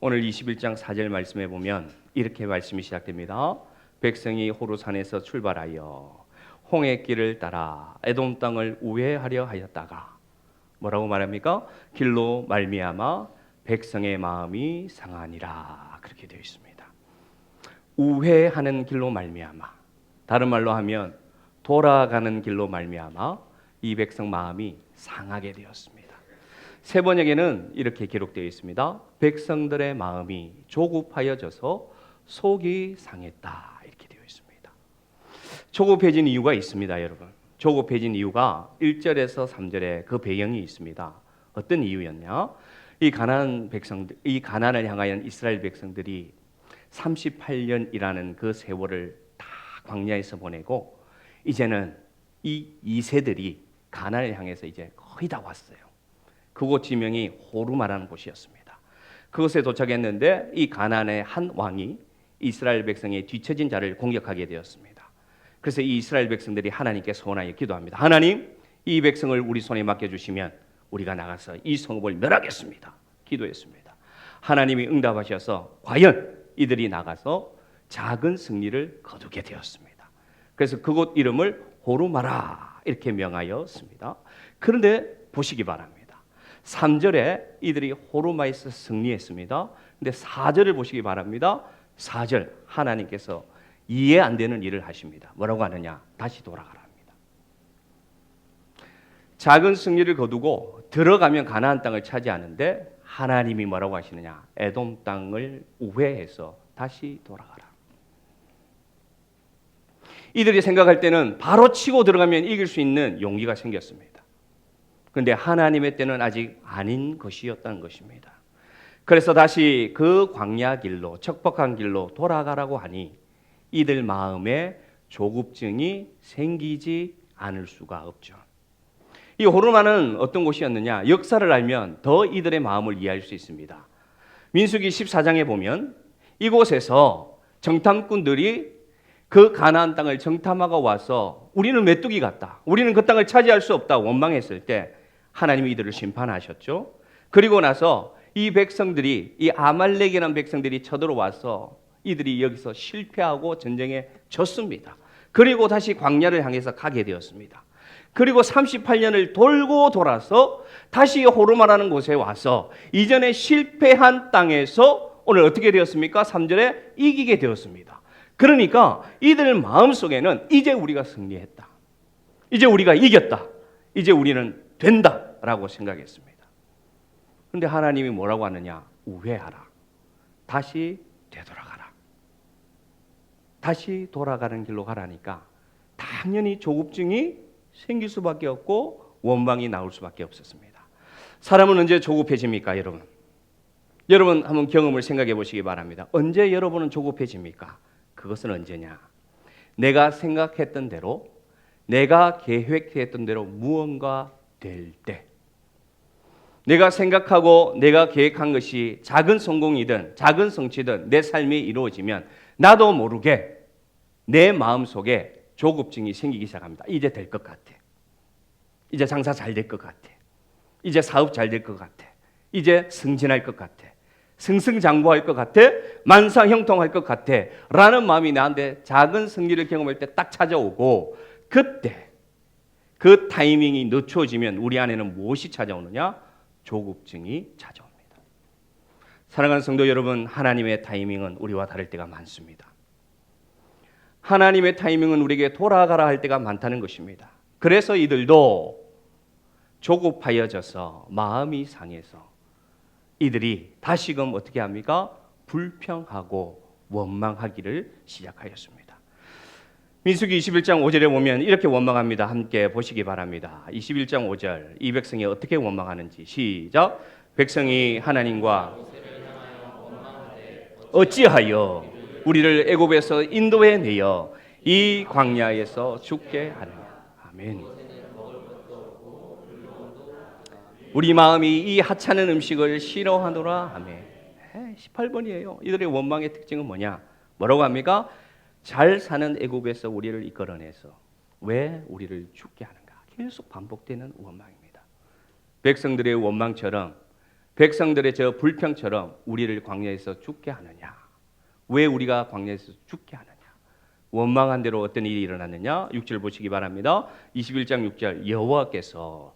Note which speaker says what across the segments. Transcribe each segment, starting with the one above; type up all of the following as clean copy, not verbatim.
Speaker 1: 오늘 21장 4절 말씀에 보면 이렇게 말씀이 시작됩니다. 백성이 호르산에서 출발하여 홍해 길을 따라 에돔 땅을 우회하려 하였다가 뭐라고 말합니까? 길로 말미암아 백성의 마음이 상하니라, 그렇게 되어 있습니다. 우회하는 길로 말미암아, 다른 말로 하면 돌아가는 길로 말미암아 이 백성 마음이 상하게 되었습니다. 세 번역에는 이렇게 기록되어 있습니다. 백성들의 마음이 조급하여져서 속이 상했다, 이렇게 되어 있습니다. 조급해진 이유가 있습니다, 여러분. 조급해진 이유가 1절에서 3절에 그 배경이 있습니다. 어떤 이유였냐? 이 가나안을 향하여 이스라엘 백성들이 38년이라는 그 세월을 다 광야에서 보내고 이제는 이 2세들이 가나안을 향해서 이제 거의 다 왔어요. 그곳 지명이 호르마라는 곳이었습니다. 그곳에 도착했는데 이 가나안의 한 왕이 이스라엘 백성의 뒤처진 자를 공격하게 되었습니다. 그래서 이 이스라엘 백성들이 하나님께 소원하여 기도합니다. 하나님, 이 백성을 우리 손에 맡겨주시면 우리가 나가서 이 성읍을 멸하겠습니다. 기도했습니다. 하나님이 응답하셔서 과연 이들이 나가서 작은 승리를 거두게 되었습니다. 그래서 그곳 이름을 호르마라 이렇게 명하였습니다. 그런데 보시기 바랍니다. 3절에 이들이 호르마에서 승리했습니다. 근데 4절을 보시기 바랍니다. 4절 하나님께서 이해 안 되는 일을 하십니다. 뭐라고 하느냐? 다시 돌아가라 합니다. 작은 승리를 거두고 들어가면 가나안 땅을 차지하는데 하나님이 뭐라고 하시느냐? 에돔 땅을 우회해서 다시 돌아가라. 이들이 생각할 때는 바로 치고 들어가면 이길 수 있는 용기가 생겼습니다. 그런데 하나님의 때는 아직 아닌 것이었다는 것입니다. 그래서 다시 그 광야 길로, 척박한 길로 돌아가라고 하니 이들 마음에 조급증이 생기지 않을 수가 없죠. 이 호르마는 어떤 곳이었느냐? 역사를 알면 더 이들의 마음을 이해할 수 있습니다. 민수기 14장에 보면 이곳에서 정탐꾼들이 그 가나안 땅을 정탐하고 와서 우리는 메뚜기 같다, 우리는 그 땅을 차지할 수 없다 원망했을 때 하나님이 이들을 심판하셨죠. 그리고 나서 이 백성들이, 이 아말렉이라는 백성들이 쳐들어와서 이들이 여기서 실패하고 전쟁에 졌습니다. 그리고 다시 광야를 향해서 가게 되었습니다. 그리고 38년을 돌고 돌아서 다시 호르마라는 곳에 와서 이전에 실패한 땅에서 오늘 어떻게 되었습니까? 3절에 이기게 되었습니다. 그러니까 이들 마음속에는 이제 우리가 승리했다, 이제 우리가 이겼다, 이제 우리는 된다라고 생각했습니다. 그런데 하나님이 뭐라고 하느냐? 우회하라, 다시 되돌아가라, 다시 돌아가는 길로 가라니까 당연히 조급증이 생길 수밖에 없고 원망이 나올 수밖에 없었습니다. 사람은 언제 조급해집니까, 여러분? 여러분 한번 경험을 생각해 보시기 바랍니다. 언제 여러분은 조급해집니까? 그것은 언제냐? 내가 생각했던 대로, 내가 계획했던 대로 무언가 될 때, 내가 생각하고 내가 계획한 것이 작은 성공이든 작은 성취든 내 삶에 이루어지면 나도 모르게 내 마음속에 조급증이 생기기 시작합니다. 이제 될 것 같아, 이제 장사 잘 될 것 같아, 이제 사업 잘 될 것 같아, 이제 승진할 것 같아, 승승장구할 것 같아, 만사형통할 것 같아 라는 마음이 나한테 작은 승리를 경험할 때 딱 찾아오고, 그때 그 타이밍이 늦춰지면 우리 안에는 무엇이 찾아오느냐? 조급증이 찾아옵니다. 사랑하는 성도 여러분, 하나님의 타이밍은 우리와 다를 때가 많습니다. 하나님의 타이밍은 우리에게 돌아가라 할 때가 많다는 것입니다. 그래서 이들도 조급하여져서 마음이 상해서 이들이 다시금 어떻게 합니까? 불평하고 원망하기를 시작하였습니다. 민수기 21장 5절에 보면 이렇게 원망합니다. 함께 보시기 바랍니다. 21장 5절, 이 백성이 어떻게 원망하는지 시작. 백성이 하나님과 어찌하여 우리를 애굽에서 인도해 내어 이 광야에서 죽게 하느냐. 아멘. 우리 마음이 이 하찮은 음식을 싫어하노라. 아멘. 18번이에요. 이들의 원망의 특징은 뭐냐? 뭐라고 합니까? 잘 사는 애굽에서 우리를 이끌어내서 왜 우리를 죽게 하는가? 계속 반복되는 원망입니다. 백성들의 원망처럼 백성들의 저 불평처럼 우리를 광야에서 죽게 하느냐? 왜 우리가 광야에서 죽게 하느냐? 원망한 대로 어떤 일이 일어났느냐? 6절 보시기 바랍니다. 21장 6절 여호와께서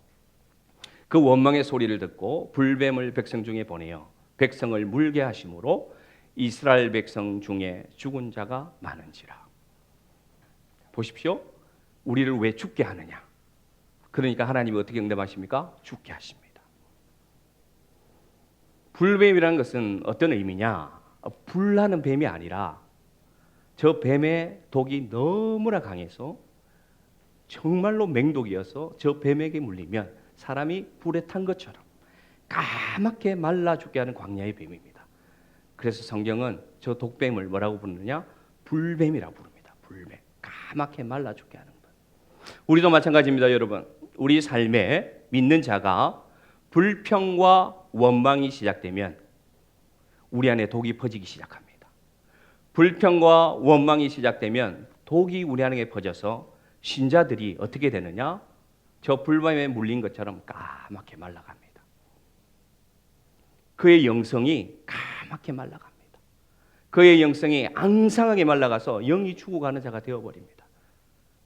Speaker 1: 그 원망의 소리를 듣고 불뱀을 백성 중에 보내어 백성을 물게 하심으로 이스라엘 백성 중에 죽은 자가 많은지라. 보십시오. 우리를 왜 죽게 하느냐? 그러니까 하나님이 어떻게 응답하십니까? 죽게 하십니다. 불뱀이라는 것은 어떤 의미냐? 불나는 뱀이 아니라 저 뱀의 독이 너무나 강해서 정말로 맹독이어서 저 뱀에게 물리면 사람이 불에 탄 것처럼 까맣게 말라 죽게 하는 광야의 뱀입니다. 그래서 성경은 저 독뱀을 뭐라고 부르느냐? 불뱀이라고 부릅니다. 불뱀. 까맣게 말라 죽게 하는 것. 우리도 마찬가지입니다, 여러분. 우리 삶에 믿는 자가 불평과 원망이 시작되면 우리 안에 독이 퍼지기 시작합니다. 불평과 원망이 시작되면 독이 우리 안에 퍼져서 신자들이 어떻게 되느냐? 저 불뱀에 물린 것처럼 까맣게 말라갑니다. 그의 영성이 까맣게 말라갑니다. 그의 영성이 앙상하게 말라가서 영이 죽어가는 자가 되어버립니다.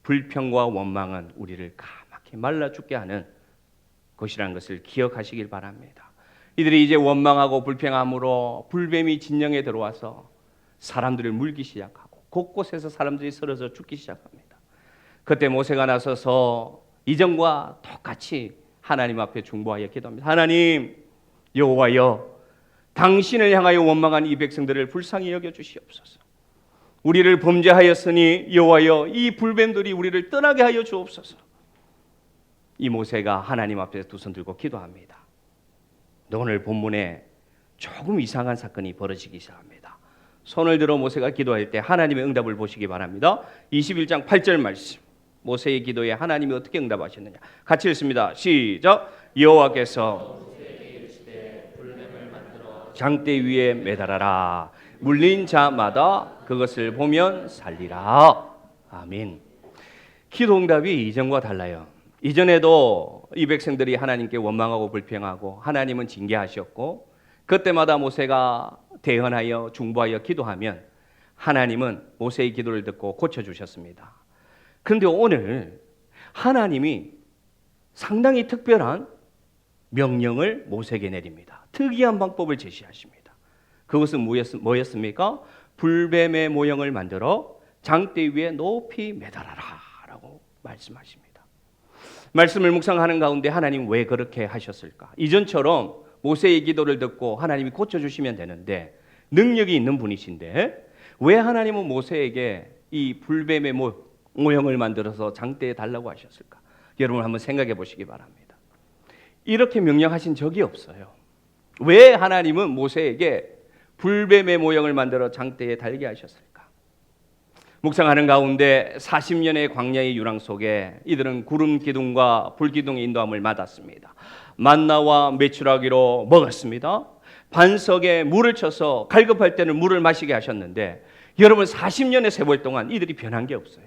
Speaker 1: 불평과 원망은 우리를 까맣게 말라 죽게 하는 것이라는 것을 기억하시길 바랍니다. 이들이 이제 원망하고 불평함으로 불뱀이 진영에 들어와서 사람들을 물기 시작하고 곳곳에서 사람들이 쓰러져 죽기 시작합니다. 그때 모세가 나서서 이전과 똑같이 하나님 앞에 중보하여 기도합니다. 하나님, 여호와여, 당신을 향하여 원망한 이 백성들을 불쌍히 여겨주시옵소서. 우리를 범죄하였으니 여호와여, 이 불뱀들이 우리를 떠나게 하여 주옵소서. 이 모세가 하나님 앞에 두 손 들고 기도합니다. 오늘 본문에 조금 이상한 사건이 벌어지기 시작합니다. 손을 들어 모세가 기도할 때 하나님의 응답을 보시기 바랍니다. 21장 8절 말씀. 모세의 기도에 하나님이 어떻게 응답하셨느냐? 같이 읽습니다. 시작. 여호와께서 장대 위에 매달아라. 물린 자마다 그것을 보면 살리라. 아멘. 기도 응답이 이전과 달라요. 이전에도 이 백성들이 하나님께 원망하고 불평하고 하나님은 징계하셨고 그때마다 모세가 대언하여 중보하여 기도하면 하나님은 모세의 기도를 듣고 고쳐주셨습니다. 그런데 오늘 하나님이 상당히 특별한 명령을 모세에게 내립니다. 특이한 방법을 제시하십니다. 그것은 뭐였습니까? 불뱀의 모형을 만들어 장대 위에 높이 매달아라 라고 말씀하십니다. 말씀을 묵상하는 가운데 하나님 왜 그렇게 하셨을까? 이전처럼 모세의 기도를 듣고 하나님이 고쳐주시면 되는데 능력이 있는 분이신데 왜 하나님은 모세에게 이 불뱀의 모형을 만들어서 장대에 달라고 하셨을까? 여러분 한번 생각해 보시기 바랍니다. 이렇게 명령하신 적이 없어요. 왜 하나님은 모세에게 불뱀의 모형을 만들어 장대에 달게 하셨을까? 묵상하는 가운데 40년의 광야의 유랑 속에 이들은 구름 기둥과 불 기둥의 인도함을 받았습니다. 만나와 메추라기로 먹었습니다. 반석에 물을 쳐서 갈급할 때는 물을 마시게 하셨는데 여러분 40년의 세월 동안 이들이 변한 게 없어요.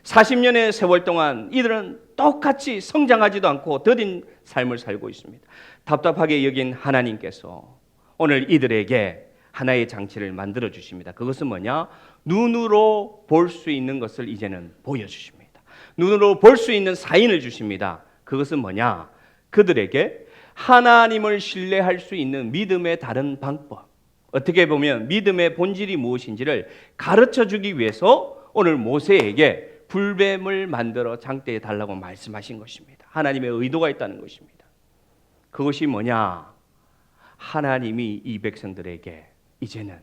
Speaker 1: 40년의 세월 동안 이들은 똑같이 성장하지도 않고 더딘 삶을 살고 있습니다. 답답하게 여긴 하나님께서 오늘 이들에게 하나의 장치를 만들어 주십니다. 그것은 뭐냐? 눈으로 볼 수 있는 것을 이제는 보여주십니다. 눈으로 볼 수 있는 사인을 주십니다. 그것은 뭐냐? 그들에게 하나님을 신뢰할 수 있는 믿음의 다른 방법, 어떻게 보면 믿음의 본질이 무엇인지를 가르쳐 주기 위해서 오늘 모세에게 불뱀을 만들어 장대에 달라고 말씀하신 것입니다. 하나님의 의도가 있다는 것입니다. 그것이 뭐냐? 하나님이 이 백성들에게 이제는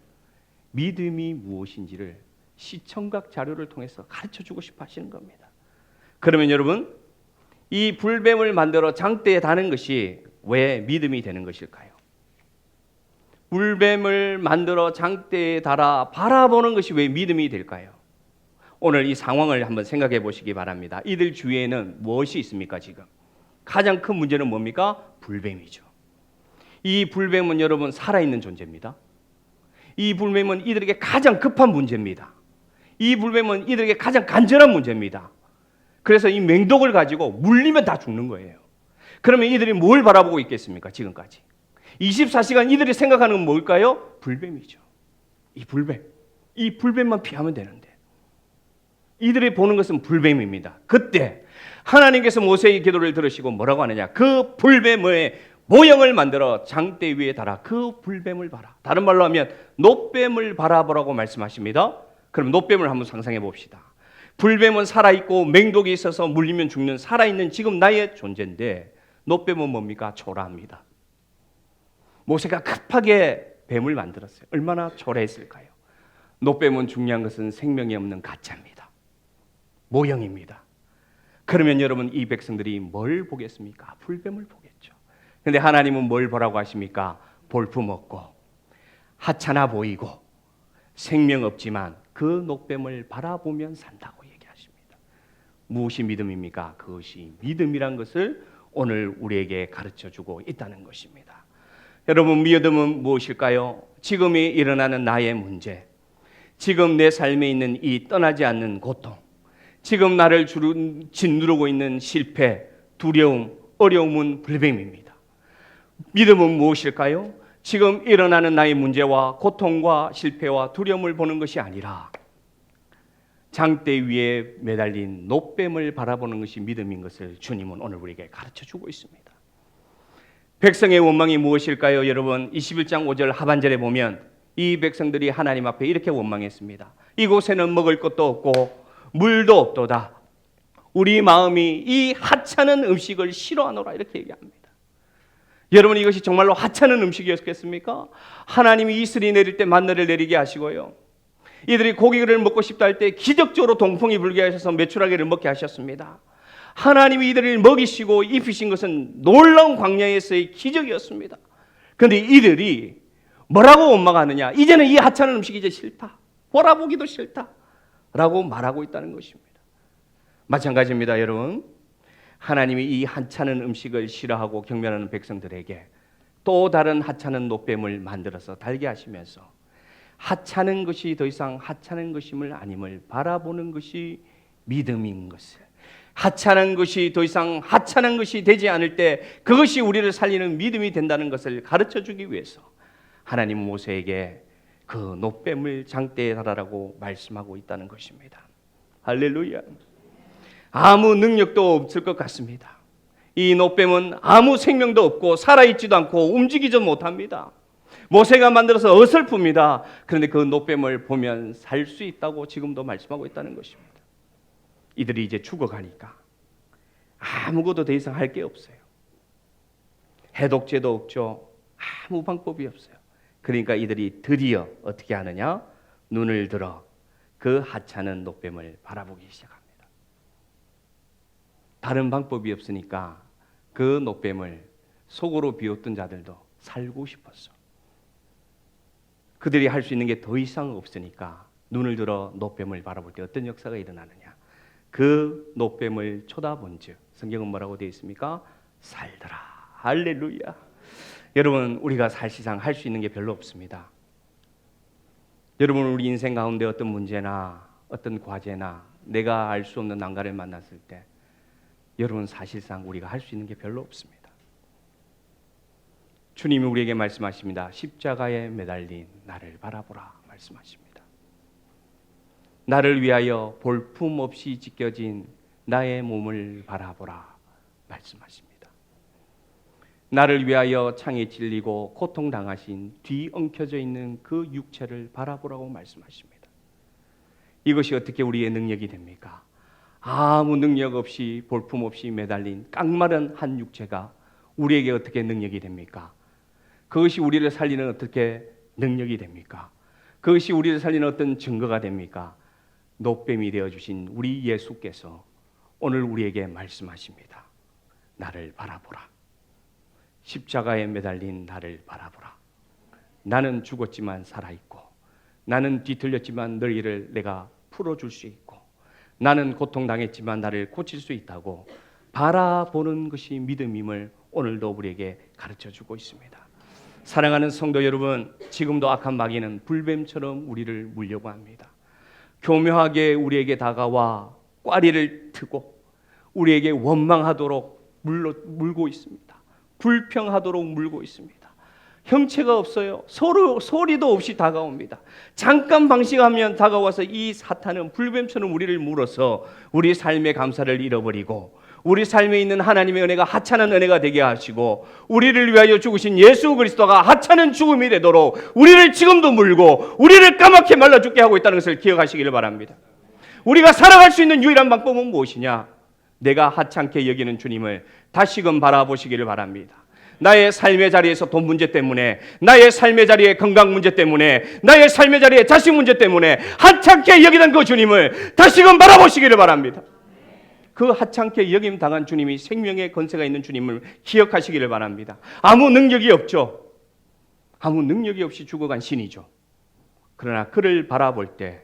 Speaker 1: 믿음이 무엇인지를 시청각 자료를 통해서 가르쳐주고 싶어 하시는 겁니다. 그러면 여러분, 이 불뱀을 만들어 장대에 다는 것이 왜 믿음이 되는 것일까요? 불뱀을 만들어 장대에 달아 바라보는 것이 왜 믿음이 될까요? 오늘 이 상황을 한번 생각해 보시기 바랍니다. 이들 주위에는 무엇이 있습니까? 지금 가장 큰 문제는 뭡니까? 불뱀이죠. 이 불뱀은 여러분 살아있는 존재입니다. 이 불뱀은 이들에게 가장 급한 문제입니다. 이 불뱀은 이들에게 가장 간절한 문제입니다. 그래서 이 맹독을 가지고 물리면 다 죽는 거예요. 그러면 이들이 뭘 바라보고 있겠습니까? 지금까지 24시간 이들이 생각하는 건 뭘까요? 불뱀이죠. 이 불뱀만 피하면 되는데 이들이 보는 것은 불뱀입니다. 그때 하나님께서 모세의 기도를 들으시고 뭐라고 하느냐? 그 불뱀의 모형을 만들어 장대 위에 달아 그 불뱀을 봐라. 다른 말로 하면 놋뱀을 바라보라고 말씀하십니다. 그럼 놋뱀을 한번 상상해 봅시다. 불뱀은 살아있고 맹독이 있어서 물리면 죽는 살아있는 지금 나의 존재인데 놋뱀은 뭡니까? 초라합니다. 모세가 급하게 뱀을 만들었어요. 얼마나 초라했을까요? 놋뱀은 중요한 것은 생명이 없는 가짜입니다. 모형입니다. 그러면 여러분 이 백성들이 뭘 보겠습니까? 불뱀을 보겠죠. 그런데 하나님은 뭘 보라고 하십니까? 볼품없고 하찮아 보이고 생명 없지만 그 놋뱀을 바라보면 산다고 얘기하십니다. 무엇이 믿음입니까? 그것이 믿음이란 것을 오늘 우리에게 가르쳐주고 있다는 것입니다. 여러분 무엇은 무엇일까요? 지금이 일어나는 나의 문제, 지금 내 삶에 있는 이 떠나지 않는 고통, 지금 나를 짓누르고 있는 실패, 두려움, 어려움은 불뱀입니다. 믿음은 무엇일까요? 지금 일어나는 나의 문제와 고통과 실패와 두려움을 보는 것이 아니라 장대 위에 매달린 놋뱀을 바라보는 것이 믿음인 것을 주님은 오늘 우리에게 가르쳐주고 있습니다. 백성의 원망이 무엇일까요? 여러분 21장 5절 하반절에 보면 이 백성들이 하나님 앞에 이렇게 원망했습니다. 이곳에는 먹을 것도 없고 물도 없도다. 우리 마음이 이 하찮은 음식을 싫어하노라 이렇게 얘기합니다. 여러분 이것이 정말로 하찮은 음식이었겠습니까? 하나님이 이슬이 내릴 때 만나를 내리게 하시고요. 이들이 고기를 먹고 싶다 할 때 기적적으로 동풍이 불게 하셔서 메추라기를 먹게 하셨습니다. 하나님이 이들을 먹이시고 입히신 것은 놀라운 광야에서의 기적이었습니다. 그런데 이들이 뭐라고 원망하느냐? 이제는 이 하찮은 음식이 이제 싫다. 보라보기도 싫다. 라고 말하고 있다는 것입니다. 마찬가지입니다, 여러분. 하나님이 이 하찮은 음식을 싫어하고 경멸하는 백성들에게 또 다른 하찮은 놋뱀을 만들어서 달게 하시면서 하찮은 것이 더 이상 하찮은 것임을 아님을 바라보는 것이 믿음인 것을, 하찮은 것이 더 이상 하찮은 것이 되지 않을 때 그것이 우리를 살리는 믿음이 된다는 것을 가르쳐주기 위해서 하나님은 모세에게 그 놋뱀을 장대에 달아라고 말씀하고 있다는 것입니다. 할렐루야. 아무 능력도 없을 것 같습니다. 이 놋뱀은 아무 생명도 없고 살아있지도 않고 움직이지 못합니다. 모세가 만들어서 어설픕니다. 그런데 그 놋뱀을 보면 살 수 있다고 지금도 말씀하고 있다는 것입니다. 이들이 이제 죽어가니까 아무것도 더 이상 할 게 없어요. 해독제도 없죠. 아무 방법이 없어요. 그러니까 이들이 드디어 어떻게 하느냐? 눈을 들어 그 하찮은 놋뱀을 바라보기 시작합니다. 다른 방법이 없으니까 그 놋뱀을 속으로 비웃던 자들도 살고 싶었어. 그들이 할 수 있는 게 더 이상 없으니까 눈을 들어 놋뱀을 바라볼 때 어떤 역사가 일어나느냐? 그 놋뱀을 쳐다본 즉 성경은 뭐라고 되어 있습니까? 살더라. 할렐루야. 여러분 우리가 사실상 할 수 있는 게 별로 없습니다. 여러분 우리 인생 가운데 어떤 문제나 어떤 과제나 내가 알 수 없는 난관을 만났을 때 여러분 사실상 우리가 할 수 있는 게 별로 없습니다. 주님이 우리에게 말씀하십니다. 십자가에 매달린 나를 바라보라 말씀하십니다. 나를 위하여 볼품없이 찢겨진 나의 몸을 바라보라 말씀하십니다. 나를 위하여 창에 찔리고 고통당하신 뒤엉켜져 있는 그 육체를 바라보라고 말씀하십니다. 이것이 어떻게 우리의 능력이 됩니까? 아무 능력 없이 볼품없이 매달린 깡마른 한 육체가 우리에게 어떻게 능력이 됩니까? 그것이 우리를 살리는 어떻게 능력이 됩니까? 그것이 우리를 살리는 어떤 증거가 됩니까? 놋뱀이 되어주신 우리 예수께서 오늘 우리에게 말씀하십니다. 나를 바라보라. 십자가에 매달린 나를 바라보라. 나는 죽었지만 살아있고 나는 뒤틀렸지만 너희를 내가 풀어줄 수 있고 나는 고통당했지만 나를 고칠 수 있다고 바라보는 것이 믿음임을 오늘도 우리에게 가르쳐주고 있습니다. 사랑하는 성도 여러분, 지금도 악한 마귀는 불뱀처럼 우리를 물려고 합니다. 교묘하게 우리에게 다가와 꽈리를 트고 우리에게 원망하도록 물고 있습니다. 불평하도록 물고 있습니다. 형체가 없어요. 소리도 없이 다가옵니다. 잠깐 방식하면 다가와서 이 사탄은 불뱀처럼 우리를 물어서 우리 삶의 감사를 잃어버리고 우리 삶에 있는 하나님의 은혜가 하찮은 은혜가 되게 하시고 우리를 위하여 죽으신 예수 그리스도가 하찮은 죽음이 되도록 우리를 지금도 물고 우리를 까맣게 말라 죽게 하고 있다는 것을 기억하시기를 바랍니다. 우리가 살아갈 수 있는 유일한 방법은 무엇이냐? 내가 하찮게 여기는 주님을 다시금 바라보시기를 바랍니다. 나의 삶의 자리에서 돈 문제 때문에, 나의 삶의 자리에 건강 문제 때문에, 나의 삶의 자리에 자식 문제 때문에 하찮게 여기는 그 주님을 다시금 바라보시기를 바랍니다. 그 하찮게 여김 당한 주님이 생명의 권세가 있는 주님을 기억하시기를 바랍니다. 아무 능력이 없죠. 아무 능력이 없이 죽어간 신이죠. 그러나 그를 바라볼 때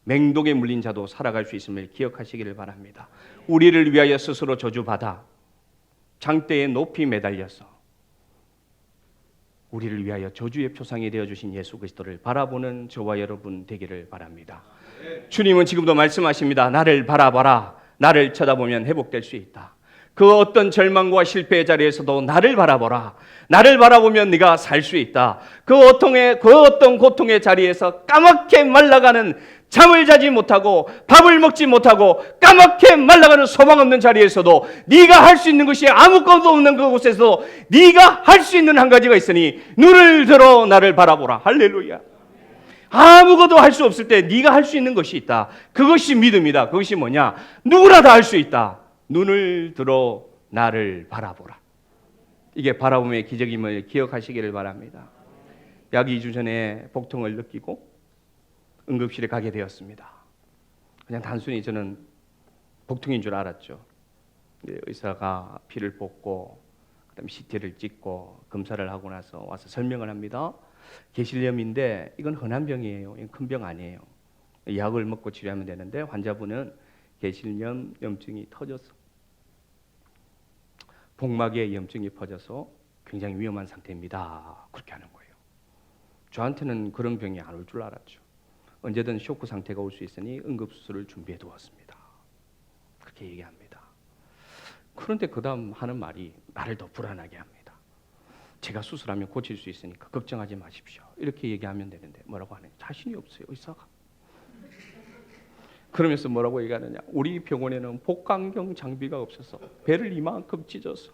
Speaker 1: 맹독에 물린 자도 살아갈 수 있음을 기억하시기를 바랍니다. 우리를 위하여 스스로 저주받아 장대에 높이 매달려서 우리를 위하여 저주의 표상이 되어주신 예수 그리스도를 바라보는 저와 여러분 되기를 바랍니다. 주님은 지금도 말씀하십니다. 나를 바라봐라. 나를 쳐다보면 회복될 수 있다. 그 어떤 절망과 실패의 자리에서도 나를 바라보라. 나를 바라보면 네가 살 수 있다. 그 어떤 고통의 자리에서 까맣게 말라가는, 잠을 자지 못하고 밥을 먹지 못하고 까맣게 말라가는 소망 없는 자리에서도 네가 할 수 있는 것이 아무것도 없는 그곳에서 네가 할 수 있는 한 가지가 있으니 눈을 들어 나를 바라보라. 할렐루야. 아무것도 할 수 없을 때 네가 할 수 있는 것이 있다. 그것이 믿음이다. 그것이 뭐냐? 누구나 다 할 수 있다. 눈을 들어 나를 바라보라. 이게 바라봄의 기적임을 기억하시기를 바랍니다. 약 2주 전에 복통을 느끼고 응급실에 가게 되었습니다. 그냥 단순히 저는 복통인 줄 알았죠. 의사가 피를 뽑고 그다음에 CT를 찍고 검사를 하고 나서 와서 설명을 합니다. 계실염인데 이건 흔한 병이에요. 이건 큰 병 아니에요. 약을 먹고 치료하면 되는데 환자분은 계실염 염증이 터져서 복막에 염증이 퍼져서 굉장히 위험한 상태입니다. 그렇게 하는 거예요. 저한테는 그런 병이 안 올 줄 알았죠. 언제든 쇼크 상태가 올 수 있으니 응급수술을 준비해 두었습니다. 그렇게 얘기합니다. 그런데 그 다음 하는 말이 나를 더 불안하게 합니다. 제가 수술하면 고칠 수 있으니까 걱정하지 마십시오. 이렇게 얘기하면 되는데 뭐라고 하느냐? 자신이 없어요, 의사가. 그러면서 뭐라고 얘기하느냐? 우리 병원에는 복강경 장비가 없어서 배를 이만큼 찢어서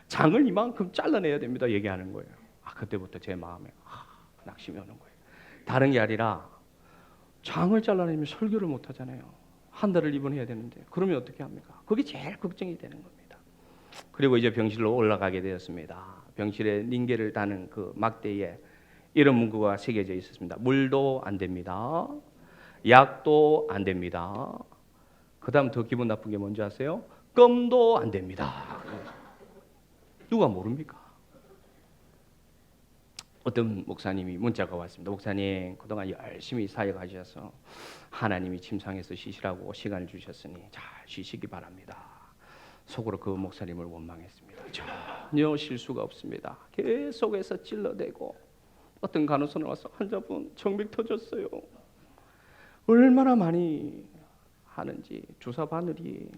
Speaker 1: 장을 이만큼 잘라내야 됩니다. 얘기하는 거예요. 그때부터 제 마음에 낙심이 오는 거예요. 다른 게 아니라 장을 잘라내면 설교를 못 하잖아요. 한 달을 입원해야 되는데 그러면 어떻게 합니까? 그게 제일 걱정이 되는 겁니다. 그리고 이제 병실로 올라가게 되었습니다. 병실에 링게를 다는 그 막대에 이런 문구가 새겨져 있었습니다. 물도 안 됩니다. 약도 안 됩니다. 그 다음 더 기분 나쁜 게 뭔지 아세요? 껌도 안 됩니다. 누가 모릅니까? 어떤 목사님이 문자가 왔습니다. 목사님, 그동안 열심히 사역하셔서 하나님이 침상에서 쉬시라고 시간을 주셨으니 잘 쉬시기 바랍니다. 속으로 그 목사님을 원망했습니다. 전혀 실수가 없습니다. 계속해서 찔러대고 어떤 간호사는 와서 환자분 정맥 터졌어요. 얼마나 많이 하는지 주사 바늘이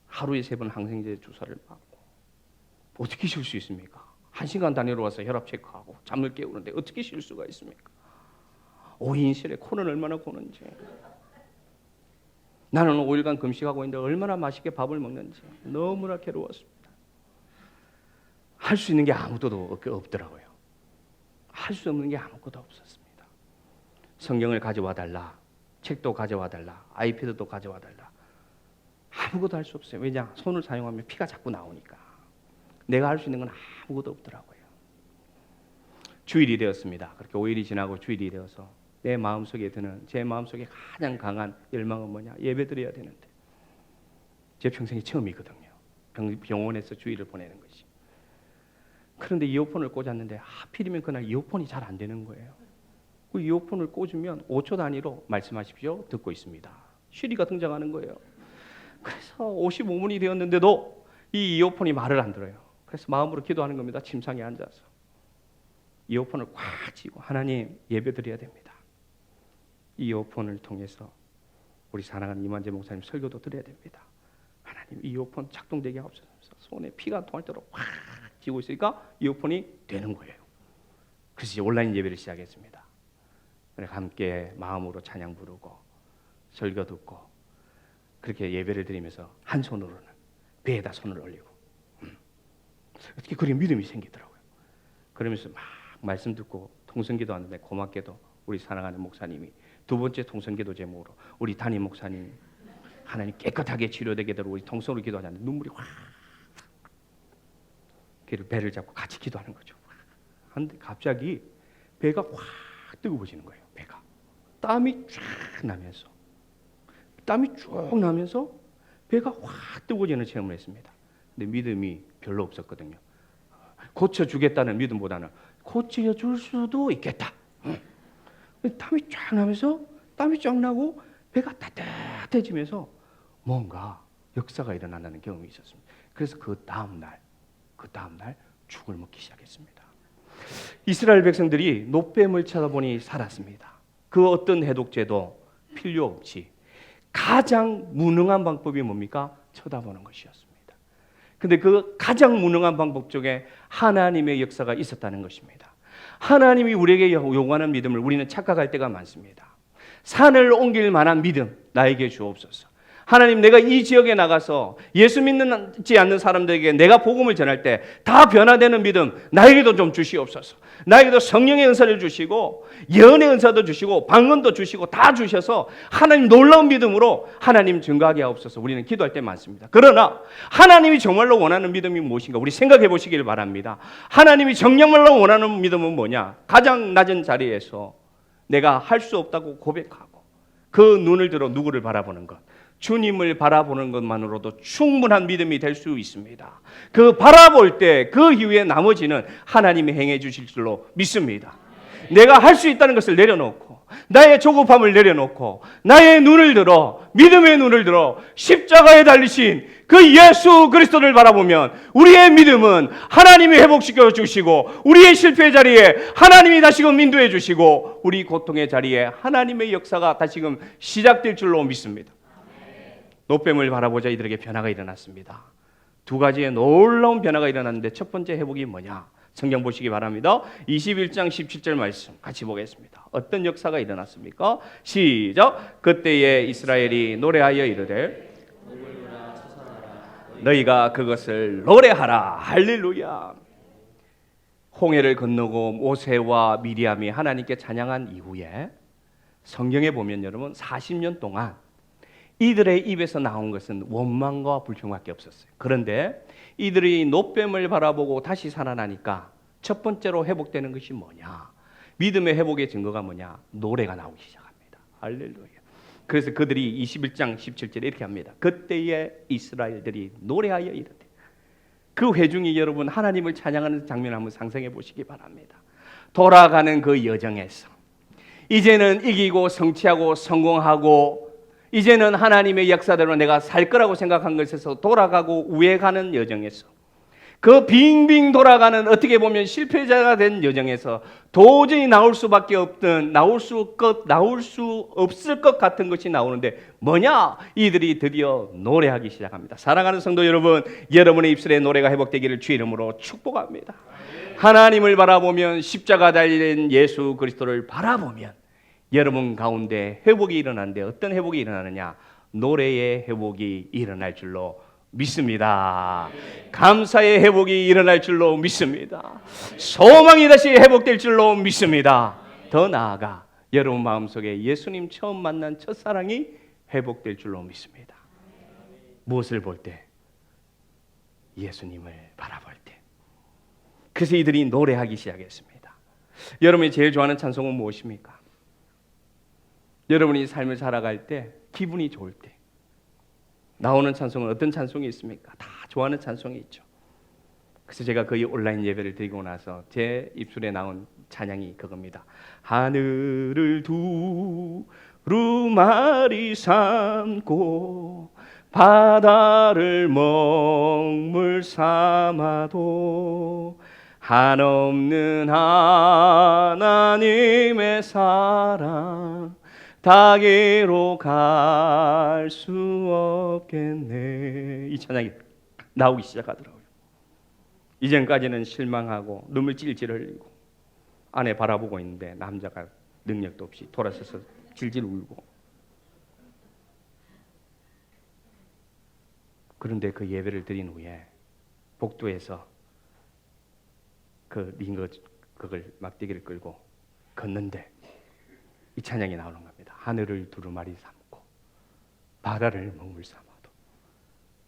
Speaker 1: 하루에 3번 항생제 주사를 맞고 어떻게 쉴 수 있습니까? 1시간 단위로 와서 혈압 체크하고 잠을 깨우는데 어떻게 쉴 수가 있습니까? 5인실에 코는 얼마나 고는지, 나는 5일간 금식하고 있는데 얼마나 맛있게 밥을 먹는지 너무나 괴로웠습니다. 할 수 있는 게 아무것도 없더라고요. 할 수 없는 게 아무것도 없었습니다. 성경을 가져와 달라, 책도 가져와 달라, 아이패드도 가져와 달라. 아무것도 할 수 없어요. 왜냐? 손을 사용하면 피가 자꾸 나오니까. 내가 할 수 있는 건 아무것도 없더라고요. 주일이 되었습니다. 그렇게 5일이 지나고 주일이 되어서 내 마음속에 드는, 제 마음속에 가장 강한 열망은 뭐냐? 예배드려야 되는데 제 평생이 처음이거든요. 병원에서 주일을 보내는 것이. 그런데 이어폰을 꽂았는데 하필이면 그날 이어폰이 잘 안 되는 거예요. 그 이어폰을 꽂으면 5초 단위로 말씀하십시오 듣고 있습니다. 쉬리가 등장하는 거예요. 그래서 55분이 되었는데도 이 이어폰이 말을 안 들어요. 그래서 마음으로 기도하는 겁니다. 침상에 앉아서 이어폰을 꽉 쥐고 하나님 예배드려야 됩니다. 이 이어폰을 통해서 우리 사랑하는 이만재 목사님 설교도 드려야 됩니다. 하나님 이 이어폰 작동되게 하옵소서. 손에 피가 통할 대로 꽉 쥐고 있으니까 이어폰이 되는 거예요. 그래서 이제 온라인 예배를 시작했습니다. 함께 마음으로 찬양 부르고 설교 듣고 그렇게 예배를 드리면서 한 손으로는 배에다 손을 올리고 어떻게 그런 믿음이 생기더라고요. 그러면서 막 말씀 듣고 통성기도 하는데 고맙게도 우리 사랑하는 목사님이 두 번째 통성기도 제목으로 우리 담임 목사님 하나님 깨끗하게 치료되게 되도록 우리 통성으로 기도하자는데 눈물이 확 배를 잡고 같이 기도하는 거죠. 근데 갑자기 배가 확 뜨거워지는 거예요. 배가 땀이 쫙 나면서 배가 확 뜨거워지는 체험을 했습니다. 근데 믿음이 별로 없었거든요. 고쳐주겠다는 믿음보다는 고쳐줄 수도 있겠다. 땀이 쫙 나고 배가 따뜻해지면서 뭔가 역사가 일어난다는 경험이 있었습니다. 그래서 그 다음날 죽을 먹기 시작했습니다. 이스라엘 백성들이 노뱀을 쳐다보니 살았습니다. 그 어떤 해독제도 필요 없이 가장 무능한 방법이 뭡니까? 쳐다보는 것이었습니다. 근데 그 가장 무능한 방법 중에 하나님의 역사가 있었다는 것입니다. 하나님이 우리에게 요구하는 믿음을 우리는 착각할 때가 많습니다. 산을 옮길 만한 믿음 나에게 주옵소서. 하나님, 내가 이 지역에 나가서 예수 믿지 않는 사람들에게 내가 복음을 전할 때 다 변화되는 믿음 나에게도 좀 주시옵소서. 나에게도 성령의 은사를 주시고 예언의 은사도 주시고 방언도 주시고 다 주셔서 하나님 놀라운 믿음으로 하나님 증거하게 하옵소서. 우리는 기도할 때 많습니다. 그러나 하나님이 정말로 원하는 믿음이 무엇인가 우리 생각해 보시길 바랍니다. 하나님이 정말로 원하는 믿음은 뭐냐? 가장 낮은 자리에서 내가 할 수 없다고 고백하고 그 눈을 들어 누구를 바라보는 것, 주님을 바라보는 것만으로도 충분한 믿음이 될 수 있습니다. 그 바라볼 때 그 이후에 나머지는 하나님이 행해 주실 줄로 믿습니다. 내가 할 수 있다는 것을 내려놓고 나의 조급함을 내려놓고 나의 눈을 들어 믿음의 눈을 들어 십자가에 달리신 그 예수 그리스도를 바라보면 우리의 믿음은 하나님이 회복시켜 주시고 우리의 실패의 자리에 하나님이 다시금 인도해 주시고 우리 고통의 자리에 하나님의 역사가 다시금 시작될 줄로 믿습니다. 노뱀을 바라보자 이들에게 변화가 일어났습니다. 두 가지의 놀라운 변화가 일어났는데 첫 번째 회복이 뭐냐? 성경 보시기 바랍니다. 21장 17절 말씀 같이 보겠습니다. 어떤 역사가 일어났습니까? 시작. 그때에 이스라엘이 노래하여 이르되 너희가 그것을 노래하라. 할렐루야. 홍해를 건너고 모세와 미리암이 하나님께 찬양한 이후에 성경에 보면 여러분 40년 동안 이들의 입에서 나온 것은 원망과 불평밖에 없었어요. 그런데 이들이 노뱀을 바라보고 다시 살아나니까 첫 번째로 회복되는 것이 뭐냐? 믿음의 회복의 증거가 뭐냐? 노래가 나오기 시작합니다. 할렐루야. 그래서 그들이 21장 17절에 이렇게 합니다. 그때에 이스라엘들이 노래하여 이르되. 그 회중이 여러분 하나님을 찬양하는 장면을 한번 상상해 보시기 바랍니다. 돌아가는 그 여정에서 이제는 이기고 성취하고 성공하고 이제는 하나님의 역사대로 내가 살 거라고 생각한 것에서 돌아가고 우회가는 여정에서 그 빙빙 돌아가는 어떻게 보면 실패자가 된 여정에서 도저히 나올 수밖에 없던 나올 수 없을 것 같은 것이 나오는데 뭐냐? 이들이 드디어 노래하기 시작합니다. 사랑하는 성도 여러분, 여러분의 입술에 노래가 회복되기를 주 이름으로 축복합니다. 하나님을 바라보면 십자가 달린 예수 그리스도를 바라보면 여러분 가운데 회복이 일어나는데 어떤 회복이 일어나느냐? 노래의 회복이 일어날 줄로 믿습니다. 감사의 회복이 일어날 줄로 믿습니다. 소망이 다시 회복될 줄로 믿습니다. 더 나아가 여러분 마음속에 예수님 처음 만난 첫사랑이 회복될 줄로 믿습니다. 무엇을 볼 때? 예수님을 바라볼 때. 그래서 이들이 노래하기 시작했습니다. 여러분이 제일 좋아하는 찬송은 무엇입니까? 여러분이 삶을 살아갈 때 기분이 좋을 때 나오는 찬송은 어떤 찬송이 있습니까? 다 좋아하는 찬송이 있죠. 그래서 제가 거의 온라인 예배를 드리고 나서 제 입술에 나온 찬양이 그겁니다. 하늘을 두루마리 삼고 바다를 먹물 삼아도 한없는 하나님의 사랑 다기로 갈 수 없겠네. 이 찬양이 나오기 시작하더라고요. 이전까지는 실망하고 눈물 찔찔 흘리고 아내 바라보고 있는데 남자가 능력도 없이 돌아서서 질질 울고. 그런데 그 예배를 드린 후에 복도에서 그걸 막대기를 끌고 걷는데 이 찬양이 나오는 겁니다. 하늘을 두루마리 삼고 바다를 먹물 삼아도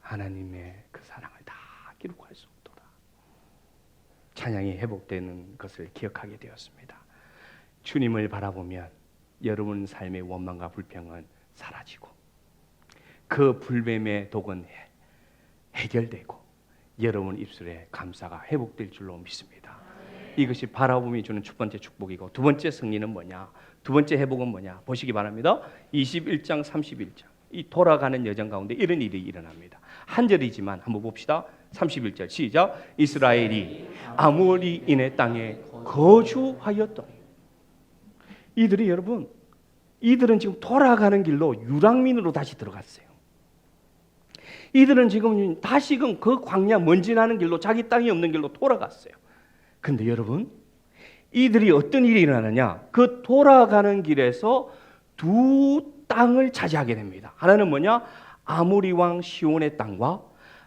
Speaker 1: 하나님의 그 사랑을 다 기록할 수 없도다. 찬양이 회복되는 것을 기억하게 되었습니다. 주님을 바라보면 여러분 삶의 원망과 불평은 사라지고 그 불뱀의 독은 해결되고 여러분 입술에 감사가 회복될 줄로 믿습니다. 이것이 바라봄이 주는 첫 번째 축복이고, 두 번째 승리는 뭐냐? 두 번째 회복은 뭐냐? 보시기 바랍니다. 21장 31절. 이 돌아가는 여정 가운데 이런 일이 일어납니다. 한 절이지만 한번 봅시다. 31절 시작. 이스라엘이 아모리인의 땅에 거주하였더니. 이들은 지금 돌아가는 길로 유랑민으로 다시 들어갔어요. 이들은 지금 다시금 그 광야 먼지 나는 길로, 자기 땅이 없는 길로 돌아갔어요. 근데 여러분, 이들이 어떤 일이 일어나느냐? 그 돌아가는 길에서 두 땅을 차지하게 됩니다. 하나는 뭐냐? 아모리 왕 시온의 땅과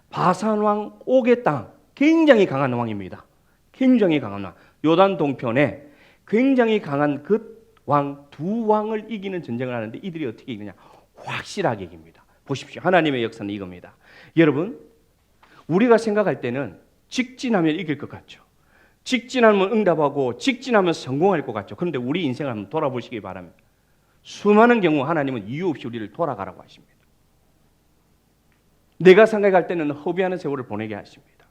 Speaker 1: 바산 왕 옥의 땅. 굉장히 강한 왕입니다. 굉장히 강한 왕. 요단 동편에 굉장히 강한 그 왕, 두 왕을 이기는 전쟁을 하는데 이들이 어떻게 이기느냐? 확실하게 이깁니다. 보십시오. 하나님의 역사는 이겁니다. 여러분, 우리가 생각할 때는 직진하면 이길 것 같죠. 직진하면 응답하고 직진하면 성공할 것 같죠. 그런데 우리 인생을 한번 돌아보시기 바랍니다. 수많은 경우 하나님은 이유 없이 우리를 돌아가라고 하십니다. 내가 생각할 때는 허비하는 세월을 보내게 하십니다.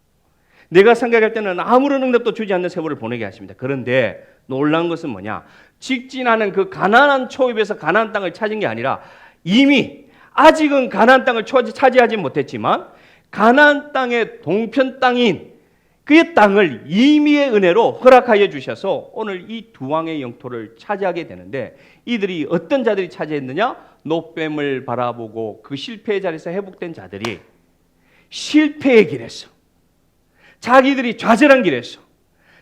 Speaker 1: 내가 생각할 때는 아무런 응답도 주지 않는 세월을 보내게 하십니다. 그런데 놀라운 것은 뭐냐? 직진하는 그 가나안 초입에서 가나안 땅을 찾은 게 아니라 이미 아직은 가나안 땅을 차지하지 못했지만 가나안 땅의 동편 땅인 그의 땅을 임의의 은혜로 허락하여 주셔서 오늘 이 두 왕의 영토를 차지하게 되는데, 이들이 어떤 자들이 차지했느냐? 노뱀을 바라보고 그 실패의 자리에서 회복된 자들이 실패의 길에서, 자기들이 좌절한 길에서,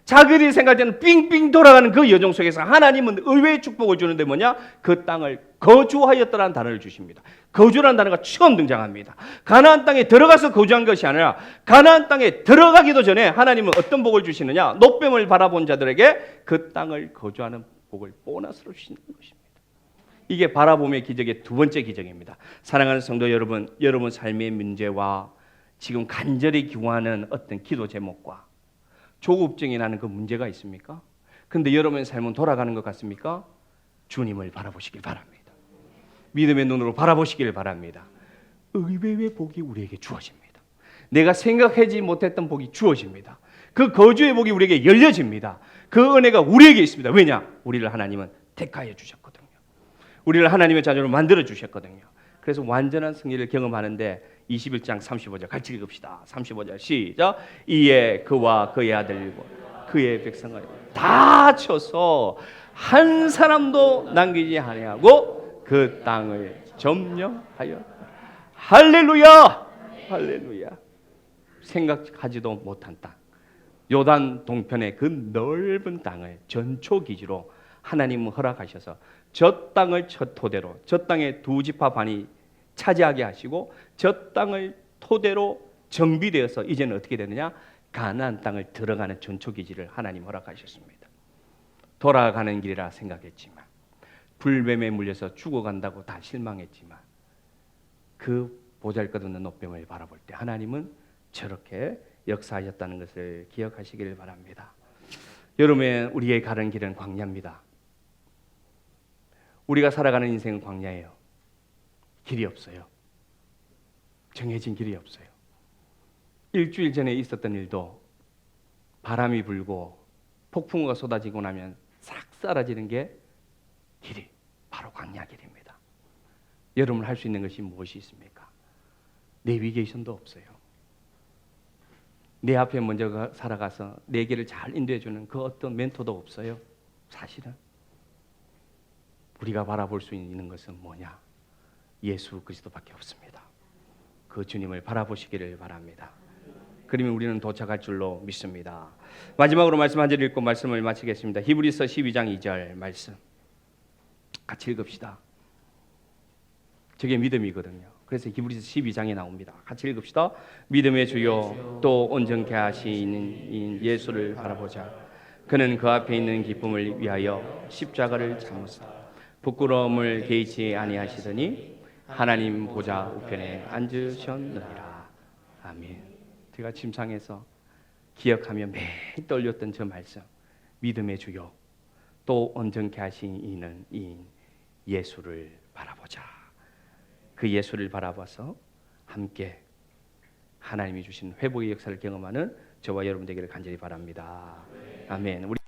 Speaker 1: 자기들이 생각할 때는 삥삥 돌아가는 그 여정 속에서 하나님은 의외의 축복을 주는데 뭐냐? 그 땅을 거주하였다라는 단어를 주십니다. 거주라는 단어가 처음 등장합니다. 가나안 땅에 들어가서 거주한 것이 아니라 가나안 땅에 들어가기도 전에 하나님은 어떤 복을 주시느냐? 노뱀을 바라본 자들에게 그 땅을 거주하는 복을 보너스로 주시는 것입니다. 이게 바라봄의 기적의 두 번째 기적입니다. 사랑하는 성도 여러분, 여러분 삶의 문제와 지금 간절히 기도하는 어떤 기도 제목과 조급증이 나는 그 문제가 있습니까? 근데 여러분의 삶은 돌아가는 것 같습니까? 주님을 바라보시길 바랍니다. 믿음의 눈으로 바라보시길 바랍니다. 의외의 복이 우리에게 주어집니다. 내가 생각하지 못했던 복이 주어집니다. 그 거주의 복이 우리에게 열려집니다. 그 은혜가 우리에게 있습니다. 왜냐? 우리를 하나님은 택하여 주셨거든요. 우리를 하나님의 자녀로 만들어 주셨거든요. 그래서 완전한 승리를 경험하는데 21장 35절 같이 읽읍시다. 35절 시작. 이에 그와 그의 아들과 그의 백성을 다 쳐서 한 사람도 남기지 아니하고 그 땅을 점령하여. 할렐루야! 할렐루야! 생각하지도 못한 땅, 요단 동편의 그 넓은 땅을 전초 기지로 하나님은 허락하셔서 저 땅을 첫 토대로, 저 땅의 두 지파 반이 차지하게 하시고 저 땅을 토대로 정비되어서 이제는 어떻게 되느냐? 가나안 땅을 들어가는 전초 기지를 하나님 허락하셨습니다. 돌아가는 길이라 생각했지만, 불뱀에 물려서 죽어간다고 다 실망했지만, 그 보잘것없는 노뱀을 바라볼 때 하나님은 저렇게 역사하셨다는 것을 기억하시기를 바랍니다. 여러분, 우리의 가는 길은 광야입니다. 우리가 살아가는 인생은 광야예요. 길이 없어요. 정해진 길이 없어요. 일주일 전에 있었던 일도 바람이 불고 폭풍우가 쏟아지고 나면 싹 사라지는 게 길이, 바로 광야 길입니다. 여러분 할 수 있는 것이 무엇이 있습니까? 내비게이션도 없어요. 내 앞에 먼저 살아가서 내 길을 잘 인도해주는 그 어떤 멘토도 없어요. 사실은 우리가 바라볼 수 있는 것은 뭐냐? 예수 그리스도밖에 없습니다. 그 주님을 바라보시기를 바랍니다. 그러면 우리는 도착할 줄로 믿습니다. 마지막으로 말씀 한 절 읽고 말씀을 마치겠습니다. 히브리서 12장 2절 말씀 같이 읽읍시다. 저게 믿음이거든요. 그래서 히브리서 12장에 나옵니다. 같이 읽읍시다. 믿음의 주요 또 온전케 하시는 예수를 바라보자. 그는 그 앞에 있는 기쁨을 위하여 십자가를 참으사 부끄러움을 개의치 아니하시더니 하나님 보좌 우편에 앉으셨느니라. 아멘. 제가 침상에서 기억하며 매일 떠올렸던 저 말씀, 믿음의 주요 또 온전케 하신 이인 예수를 바라보자. 그 예수를 바라봐서 함께 하나님이 주신 회복의 역사를 경험하는 저와 여러분 되기를 간절히 바랍니다. 아멘. 우리